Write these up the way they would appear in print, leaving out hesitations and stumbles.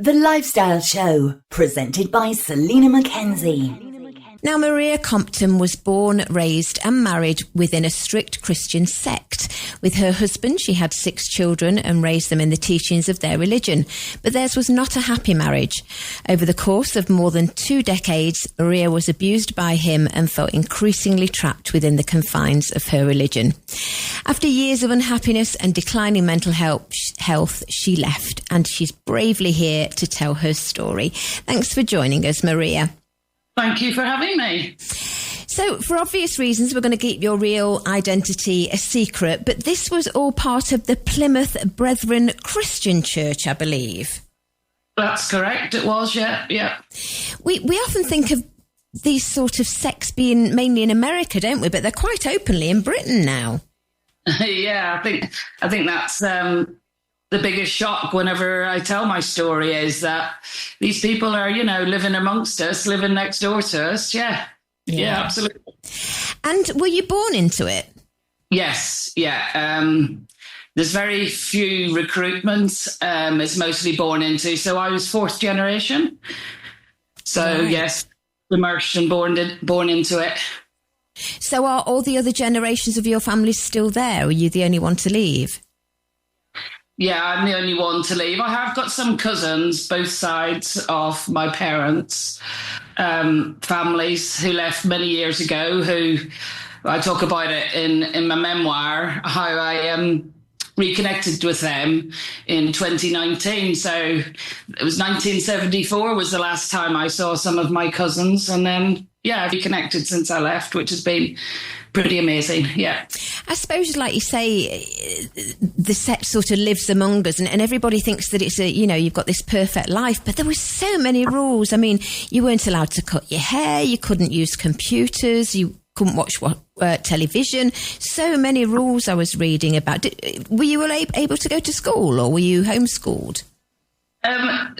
The Lifestyle Show, presented by Selina Mackenzie. Now, María Compton was born, raised and married within a strict Christian sect. With her husband, she had 6 children and raised them in the teachings of their religion. But theirs was not a happy marriage. Over the course of more than 2 decades, María was abused by him and felt increasingly trapped within the confines of her religion. After years of unhappiness and declining mental health, she left, and she's bravely here to tell her story. Thanks for joining us, María. Thank you for having me. So, for obvious reasons, we're going to keep your real identity a secret, but this was all part of the Plymouth Brethren Christian Church, I believe. That's correct, it was, yeah. We often think of these sort of sects being mainly in America, don't we? But they're quite openly in Britain now. Yeah, I think that's the biggest shock whenever I tell my story is that these people are, living amongst us, living next door to us. Yeah, absolutely. And were you born into it? Yes, yeah. There's very few recruitments. It's mostly born into. So I was 4th generation. So right. Yes, immersed and born into it. So are all the other generations of your family still there? Or are you the only one to leave? Yeah, I'm the only one to leave. I have got some cousins, both sides of my parents' families who left many years ago, who I talk about it in my memoir, how I reconnected with them in 2019. So it was 1974 was the last time I saw some of my cousins. And then, I've reconnected since I left, which has been pretty amazing, yeah. I suppose, like you say, the sect sort of lives among us, and everybody thinks that it's you've got this perfect life, but there were so many rules. I mean, you weren't allowed to cut your hair, you couldn't use computers, you couldn't watch television. So many rules I was reading about. Were you able to go to school, or were you homeschooled? At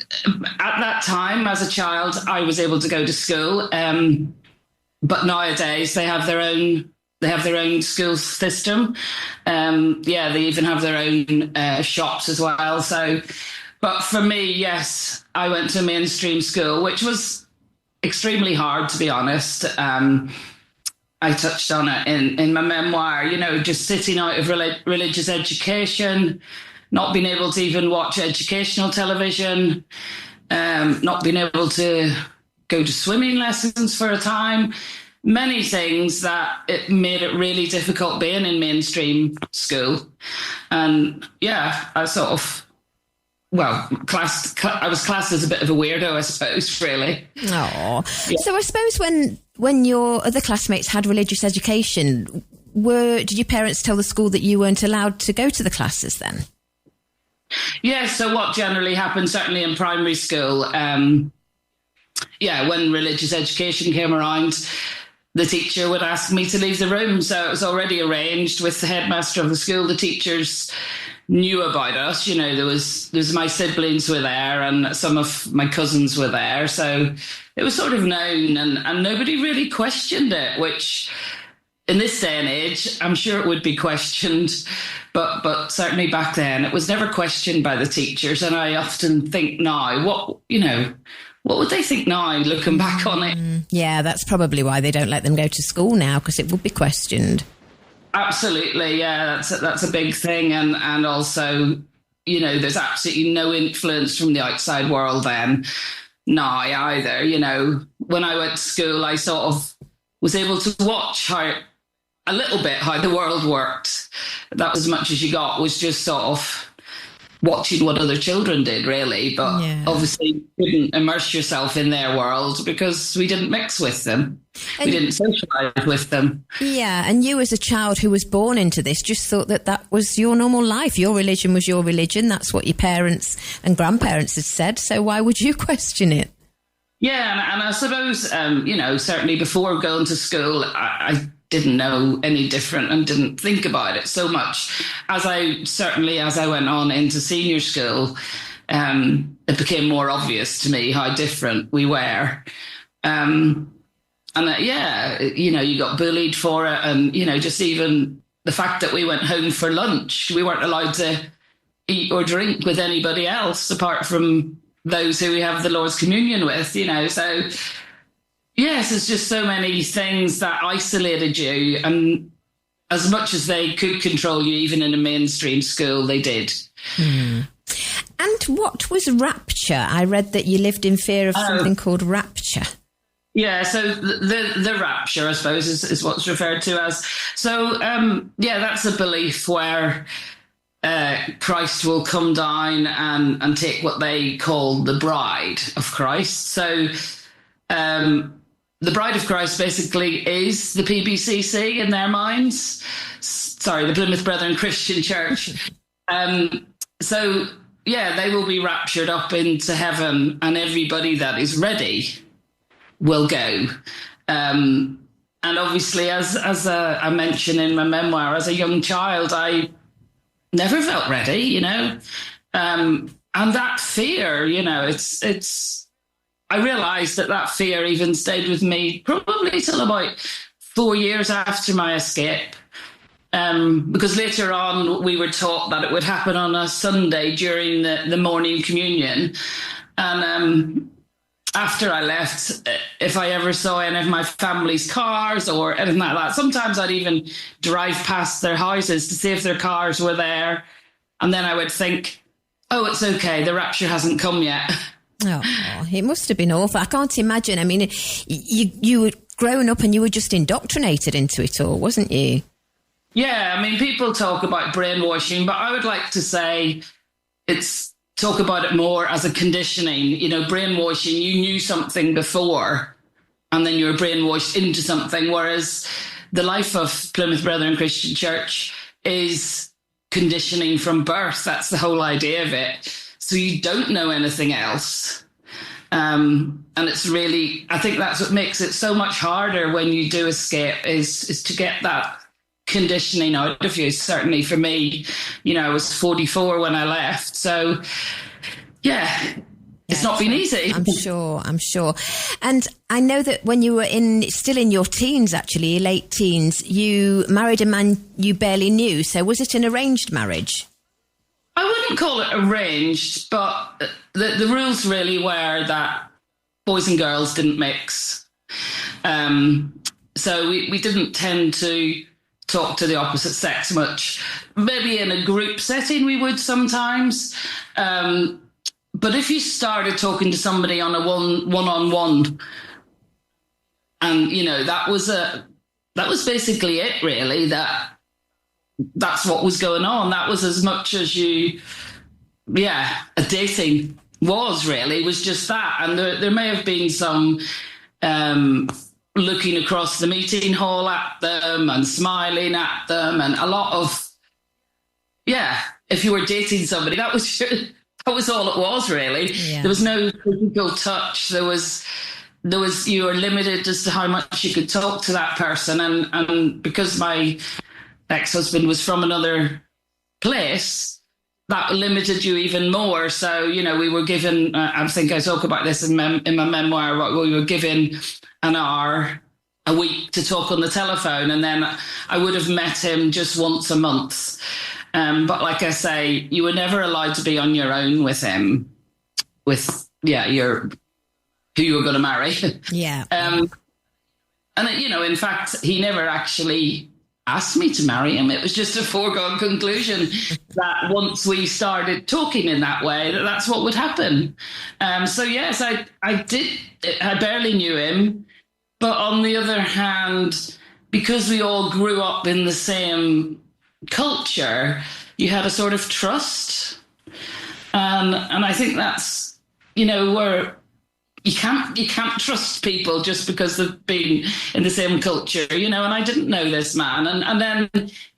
that time, as a child, I was able to go to school, but nowadays they have their own school system. They even have their own shops as well. So, but for me, yes, I went to a mainstream school, which was extremely hard, to be honest. I touched on it in my memoir, just sitting out of religious education, not being able to even watch educational television, not being able to go to swimming lessons for a time. Many things that it made it really difficult being in mainstream school. And I was classed as a bit of a weirdo, I suppose, really. Oh, yeah. So I suppose when your other classmates had religious education, did your parents tell the school that you weren't allowed to go to the classes then? Yeah, so what generally happened, certainly in primary school, when religious education came around, the teacher would ask me to leave the room. So it was already arranged with the headmaster of the school. The teachers knew about us. There was my siblings were there and some of my cousins were there. So it was sort of known and nobody really questioned it, which in this day and age, I'm sure it would be questioned. But certainly back then, it was never questioned by the teachers. And I often think now, what would they think now, looking back on it? Yeah, that's probably why they don't let them go to school now, because it would be questioned. Absolutely, yeah, that's a big thing. And also, there's absolutely no influence from the outside world then now either. When I went to school, I sort of was able to watch how the world worked. That was as much as you got, was just sort of watching what other children did, really. But obviously you couldn't immerse yourself in their world because we didn't mix with them. We didn't socialise with them. Yeah, and you as a child who was born into this just thought that was your normal life. Your religion was your religion. That's what your parents and grandparents had said. So why would you question it? Yeah, and I suppose, certainly before going to school, I didn't know any different and didn't think about it so much. As I went on into senior school, it became more obvious to me how different we were. You got bullied for it. And, just even the fact that we went home for lunch, we weren't allowed to eat or drink with anybody else apart from those who we have the Lord's communion with, you know. So yes, there's just so many things that isolated you, and as much as they could control you, even in a mainstream school, they did. And what was rapture? I read that you lived in fear of something called rapture. Yeah, so the rapture, I suppose, is what's referred to as. So, that's a belief where Christ will come down and take what they call the bride of Christ. So the bride of Christ basically is the PBCC in their minds. Sorry, the Plymouth Brethren Christian Church. So, they will be raptured up into heaven, and everybody that is ready will go. And obviously, as I mentioned in my memoir, as a young child, I never felt ready, you know. And that fear, you know, it's I realised that fear even stayed with me probably till about 4 years after my escape. Because later on we were taught that it would happen on a Sunday during the morning communion. And after I left, if I ever saw any of my family's cars or anything like that, sometimes I'd even drive past their houses to see if their cars were there. And then I would think, oh, it's okay, the rapture hasn't come yet. Oh, it must have been awful. I can't imagine. I mean, you were growing up and you were just indoctrinated into it all, wasn't you? Yeah, I mean, people talk about brainwashing, but I would like to say talk about it more as a conditioning. You know, brainwashing, you knew something before and then you were brainwashed into something, whereas the life of Plymouth Brethren Christian Church is conditioning from birth. That's the whole idea of it. So you don't know anything else. And it's really, I think that's what makes it so much harder when you do escape is to get that conditioning out of you. Certainly for me, you know, I was 44 when I left. So, it's not been easy. I'm sure. And I know that when you were still in your teens, actually, late teens, you married a man you barely knew. So was it an arranged marriage? I wouldn't call it arranged, but the rules really were that boys and girls didn't mix. So we didn't tend to talk to the opposite sex much. Maybe in a group setting we would sometimes. But if you started talking to somebody on a one-on-one, and, you know, that was basically it, really, that's what was going on. That was as much as a dating was just that. And there may have been some looking across the meeting hall at them and smiling at them, and a lot of, if you were dating somebody, that was all it was, really. Yeah. There was no physical touch. There was you were limited as to how much you could talk to that person. And because my ex-husband was from another place, that limited you even more. So, you know, we were given, I think I talk about this in my memoir, we were given an hour a week to talk on the telephone, and then I would have met him just once a month. But like I say, you were never allowed to be on your own with him, with who you were going to marry. Yeah. And you know, in fact, he never actually asked me to marry him. It was just a foregone conclusion that once we started talking in that way, that's what would happen. So yes, I did. I barely knew him, but on the other hand, because we all grew up in the same culture, you had a sort of trust, and I think that's, you know, where you can't trust people just because they've been in the same culture, you know. And I didn't know this man, and then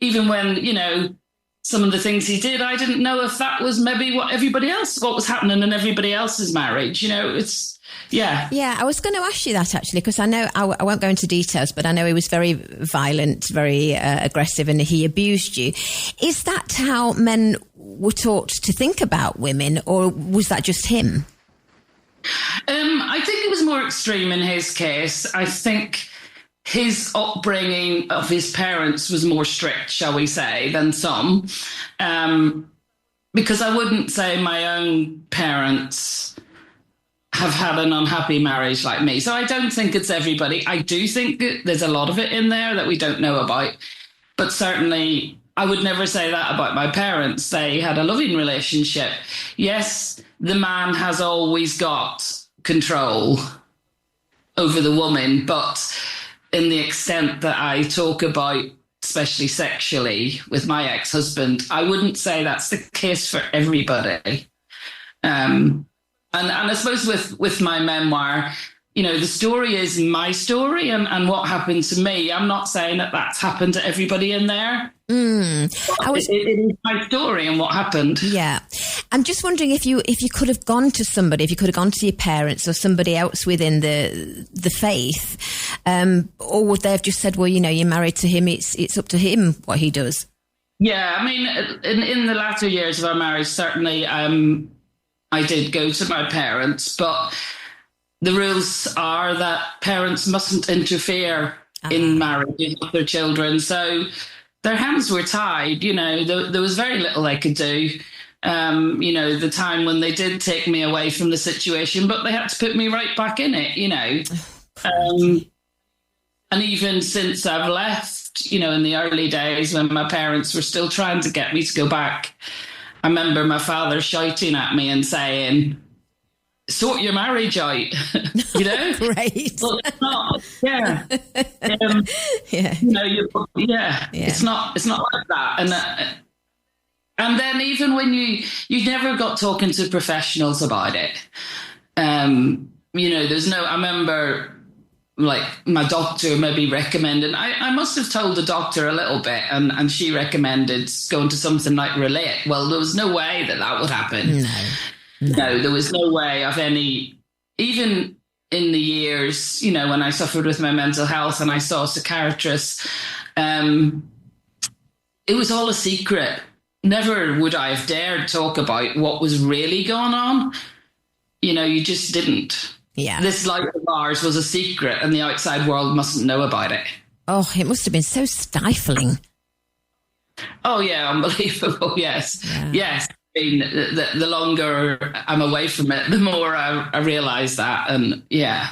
even when, you know, some of the things he did, I didn't know if that was maybe what was happening in everybody else's marriage, you know. Yeah, I was going to ask you that, actually, because I know, I won't go into details, but I know he was very violent, very aggressive, and he abused you. Is that how men were taught to think about women, or was that just him? I think it was more extreme in his case. I think his upbringing of his parents was more strict, shall we say, than some. Because I wouldn't say my own parents have had an unhappy marriage like me. So I don't think it's everybody. I do think that there's a lot of it in there that we don't know about. But certainly, I would never say that about my parents. They had a loving relationship. Yes, the man has always got control over the woman, but in the extent that I talk about, especially sexually, with my ex-husband, I wouldn't say that's the case for everybody. And I suppose with my memoir, you know, the story is my story and what happened to me. I'm not saying that that's happened to everybody in there. It is my story and what happened. Yeah. I'm just wondering if you could have gone to somebody, if you could have gone to your parents or somebody else within the faith, or would they have just said, well, you know, you're married to him, it's up to him what he does? Yeah, I mean, in the latter years of our marriage, certainly I did go to my parents, but the rules are that parents mustn't interfere in marriages with their children. So their hands were tied, you know, there was very little they could do. You know, the time when they did take me away from the situation, but they had to put me right back in it, you know. And even since I've left, you know, in the early days when my parents were still trying to get me to go back, I remember my father shouting at me and saying, sort your marriage out, you know? Right. Well, it's not, yeah. Yeah. You know, it's not like that. And then even when you never got talking to professionals about it, you know, I remember like my doctor maybe recommended, I must have told the doctor a little bit and she recommended going to something like Relate. Well, there was no way that would happen. No, there was no way of any, even in the years, you know, when I suffered with my mental health and I saw a psychiatrist, it was all a secret. Never would I have dared talk about what was really going on. You know, you just didn't. Yeah. This life of ours was a secret and the outside world mustn't know about it. Oh, it must have been so stifling. Oh, yeah, unbelievable. Yes. Yeah. Yes. I mean, the longer I'm away from it, the more I realise that. And yeah,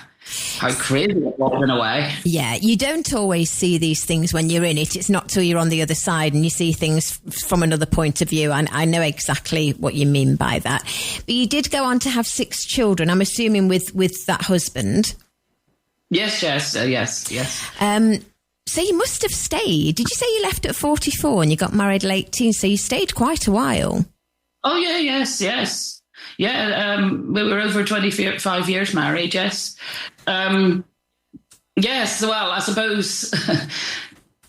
how crazy it was in a way. Yeah, you don't always see these things when you're in it. It's not till you're on the other side and you see things from another point of view. And I know exactly what you mean by that. But you did go on to have 6 children, I'm assuming with that husband. Yes. So you must have stayed. Did you say you left at 44 and you got married at 18? So you stayed quite a while. Oh, yeah, yes. Yeah, we were over 25 years married, yes. Yes, well, I suppose,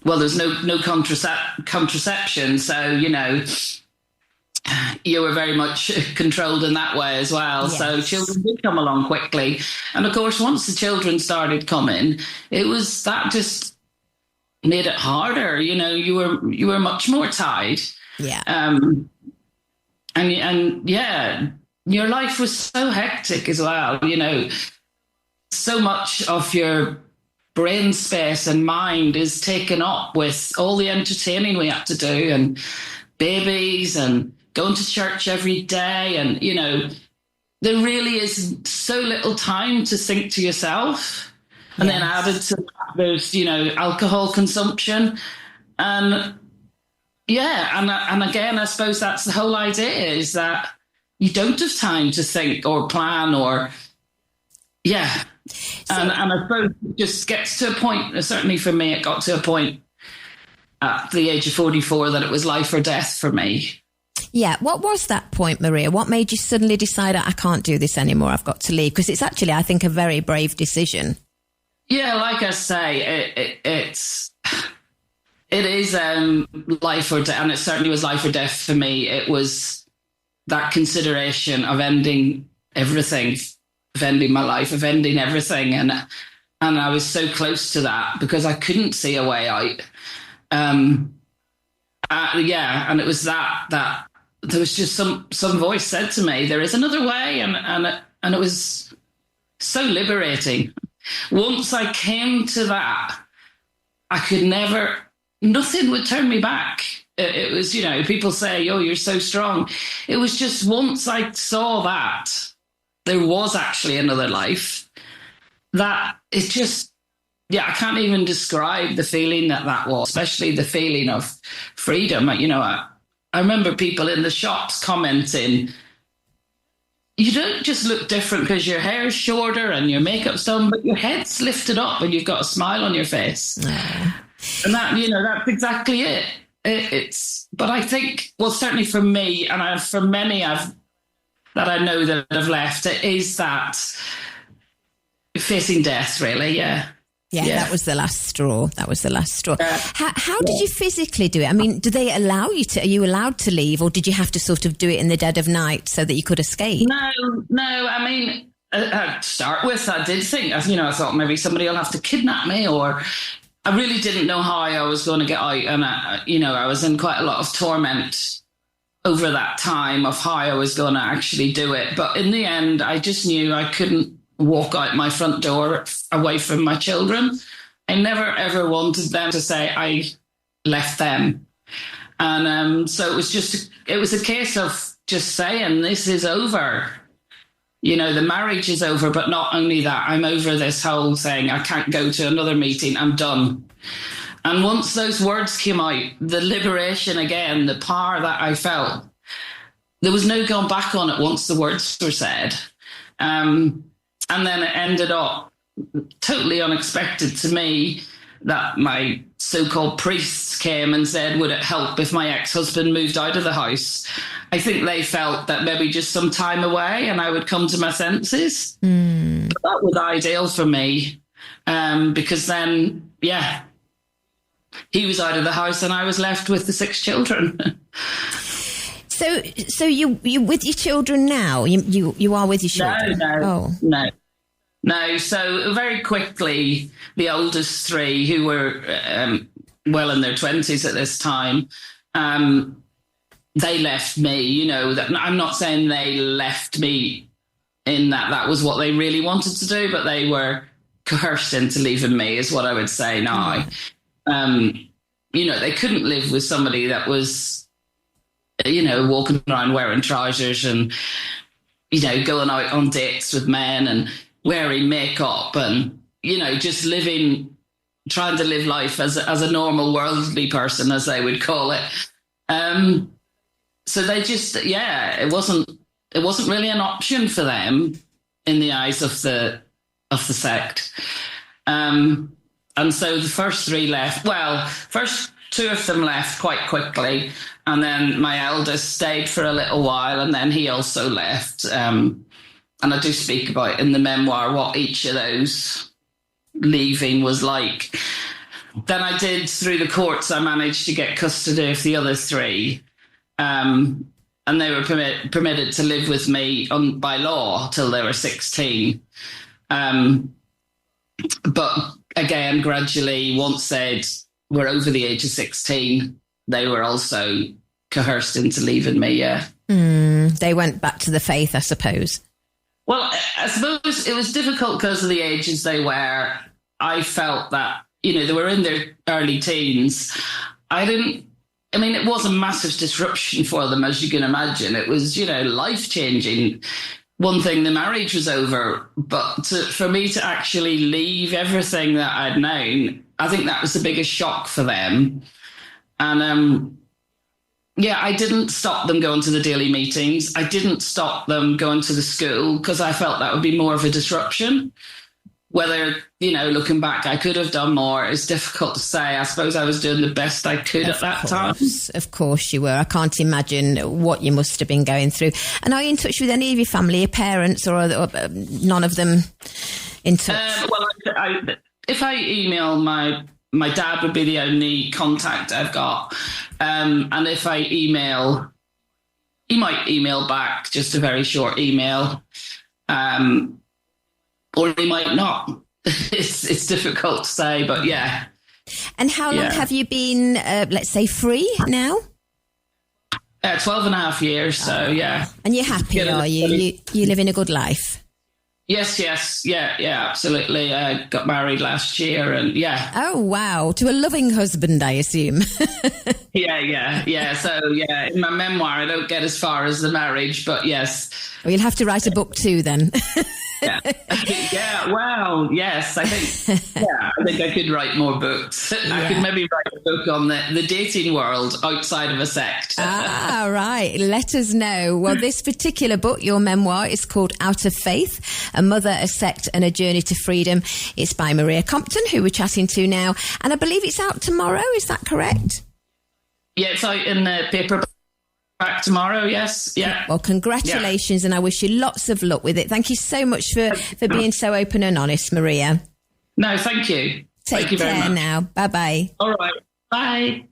well, there's no contraception, so, you know, you were very much controlled in that way as well. Yes. So children did come along quickly. And, of course, once the children started coming, that just made it harder. You know, you were much more tied. Yeah. And yeah, your life was so hectic as well, you know, so much of your brain space and mind is taken up with all the entertaining we have to do and babies and going to church every day. And, you know, there really is so little time to think to yourself. And then added to that, there's, you know, alcohol consumption. And yeah, and again, I suppose that's the whole idea, is that you don't have time to think or plan or, yeah. And I suppose it just gets to a point, certainly for me, it got to a point at the age of 44 that it was life or death for me. Yeah. What was that point, Maria? What made you suddenly decide, I can't do this anymore, I've got to leave? Because it's actually, I think, a very brave decision. Yeah, like I say, it is life or death, and it certainly was life or death for me. It was that consideration of ending everything, of ending my life, of ending everything, and I was so close to that because I couldn't see a way out. And it was that there was just some voice said to me, there is another way, and it was so liberating. Once I came to that, I could never. Nothing would turn me back. It was, you know, people say, oh, you're so strong. It was just once I saw that, there was actually another life, that it just, I can't even describe the feeling that was, especially the feeling of freedom. I remember people in the shops commenting, you don't just look different because your hair's shorter and your makeup's done, but your head's lifted up and you've got a smile on your face. And that, that's exactly it. But I think, well, certainly for me, and for many that I know that have left, it is that facing death, really. Yeah, that was the last straw. How did you physically do it? I mean, do they allow you to? Are you allowed to leave, or did you have to sort of do it in the dead of night so that you could escape? No. I mean, to start with, I did think, I thought maybe somebody will have to kidnap me, or I really didn't know how I was going to get out. And, I was in quite a lot of torment over that time of how I was going to actually do it. But in the end, I just knew I couldn't walk out my front door away from my children. I never, ever wanted them to say I left them. And so it was a case of just saying, this is over. The marriage is over, but not only that, I'm over this whole thing. I can't go to another meeting. I'm done. And once those words came out, the liberation again, the power that I felt, there was no going back on it once the words were said. And then it ended up totally unexpected to me that my so-called priests came and said, would it help if my ex-husband moved out of the house? I think they felt that maybe just some time away and I would come to my senses. But that was ideal for me, because then, he was out of the house and I was left with the 6 children. So you with your children now? You are with your children? No. So very quickly, the oldest 3, who were well in their 20s at this time, they left me. That I'm not saying they left me in that was what they really wanted to do, but they were coerced into leaving me, is what I would say now. They couldn't live with somebody that was, walking around wearing trousers and, going out on dates with men and wearing makeup and, just trying to live life as a normal worldly person, as they would call it. So they just, it wasn't really an option for them in the eyes of the sect. And so the first 3 left. Well, first 2 of them left quite quickly. And then my eldest stayed for a little while, and then he also left. And I do speak about in the memoir what each of those leaving was like. Then I did, through the courts, I managed to get custody of the other 3. And they were permitted to live with me by law till they were 16. But again, gradually, once they were over the age of 16, they were also coerced into leaving me, They went back to the faith, I suppose. Well, I suppose it was difficult because of the ages they were. I felt that, they were in their early teens. It was a massive disruption for them, as you can imagine. It was, life-changing. One thing, the marriage was over, but for me to actually leave everything that I'd known, I think that was the biggest shock for them. And I didn't stop them going to the daily meetings. I didn't stop them going to the school because I felt that would be more of a disruption. Whether, looking back, I could have done more is difficult to say. I suppose I was doing the best I could at that time. Of course you were. I can't imagine what you must have been going through. And are you in touch with any of your family, your parents, or none of them in touch? If I email my dad would be the only contact I've got. And if I email, he might email back just a very short email. Or he might not. It's difficult to say, but yeah. And how long have you been, let's say, free now? 12 and a half years, so yeah. And you're happy, are you? You live in a good life? Yes, yeah, absolutely. I got married last year, and yeah. Oh, wow. To a loving husband, I assume. Yeah. So, yeah, in my memoir, I don't get as far as the marriage, but yes. Well, you'll have to write a book too, then. Yeah. Well, yes, I think I could write more books. I could maybe write a book on the dating world outside of a sect. Right. Let us know. Well, this particular book, your memoir, is called Out of Faith, A Mother, a Sect and a Journey to Freedom. It's by Maria Compton, who we're chatting to now. And I believe it's out tomorrow. Is that correct? Yeah, it's out in the paperback tomorrow, yes. Yeah. Well, congratulations, and I wish you lots of luck with it. Thank you so much for being so open and honest, Maria. No, thank you. Take Thank you very care much. now. Bye-bye. All right. Bye.